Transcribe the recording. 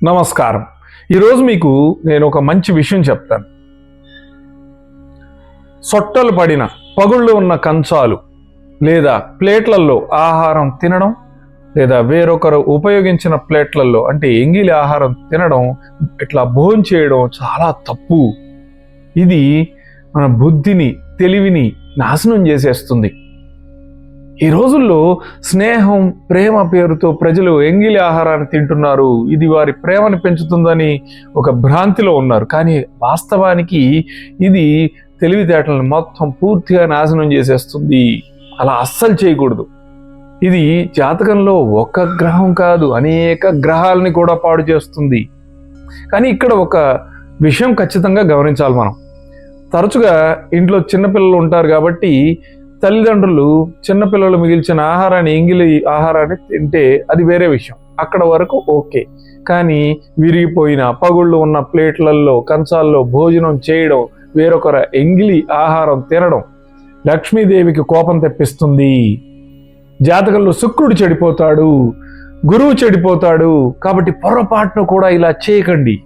నమస్కారం. ఈరోజు మీకు నేను ఒక మంచి విషయం చెప్తాను. సొట్టలు పడిన పగుళ్ళు ఉన్న కంచాలు లేదా ప్లేట్లలో ఆహారం తినడం, లేదా వేరొకరు ఉపయోగించిన ప్లేట్లలో అంటే ఎంగిలి ఆహారం తినడం, ఇట్లా భోంచేయడం చాలా తప్పు. ఇది మన బుద్ధిని, తెలివిని నాశనం చేసేస్తుంది. ఈ రోజుల్లో స్నేహం, ప్రేమ పేరుతో ప్రజలు ఎంగిలి ఆహారాన్ని తింటున్నారు. ఇది వారి ప్రేమను పెంచుతుందని ఒక భ్రాంతిలో ఉన్నారు. కానీ వాస్తవానికి ఇది తెలివితేటలను మొత్తం పూర్తిగా నాశనం చేసేస్తుంది. అలా అస్సలు చేయకూడదు. ఇది జాతకంలో ఒక గ్రహం కాదు, అనేక గ్రహాలని కూడా పాడు చేస్తుంది. కానీ ఇక్కడ ఒక విషయం ఖచ్చితంగా గమనించాలి మనం. తరచుగా ఇంట్లో చిన్నపిల్లలు ఉంటారు కాబట్టి తల్లిదండ్రులు చిన్నపిల్లలు మిగిల్చిన ఆహారాన్ని, ఎంగిలి ఆహారాన్ని తింటే అది వేరే విషయం, అక్కడ వరకు ఓకే. కానీ విరిగిపోయిన పగుళ్ళు ఉన్న ప్లేట్లలో, కంచాల్లో భోజనం చేయడం, వేరొకరు ఎంగిలి ఆహారం తినడం లక్ష్మీదేవికి కోపం తెప్పిస్తుంది. జాతకంలో శుక్రుడు చెడిపోతాడు, గురువు చెడిపోతాడు. కాబట్టి పొరపాటును కూడా ఇలా చేయకండి.